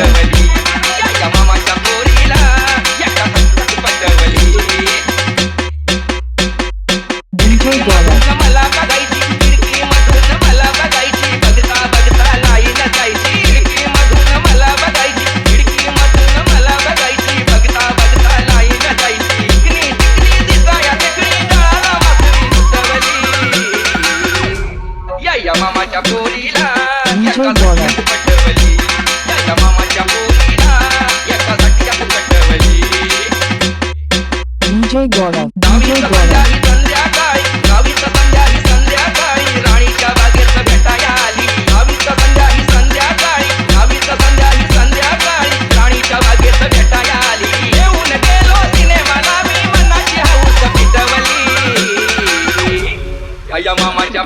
पटवली या मामाच्या पोरीला एका धक्क्यात पटवली मला बघायची खिडकीमधून मला बघायची बघता बघता लाईन जायची खिडकीमधून मला बघायची खिडकीमधून मला बघायची बघता बघता लाईन जायची चिकनी चिकनी दिसाया चिकनी डाळा मासळी सुटवली या मामाच्या पोरीला एका धक्क्यात पटवली या मामाच्या पोरीला एका धक्क्यात पटवली गावीत संध्याकाळी राणीच्या बागेत भेटाया आली गावीत संध्याकाळी राणीच्या बागेत भेटाया आली येऊन गेलो सिनेमाला मी मनाची हौस पिटवली या मामाच्या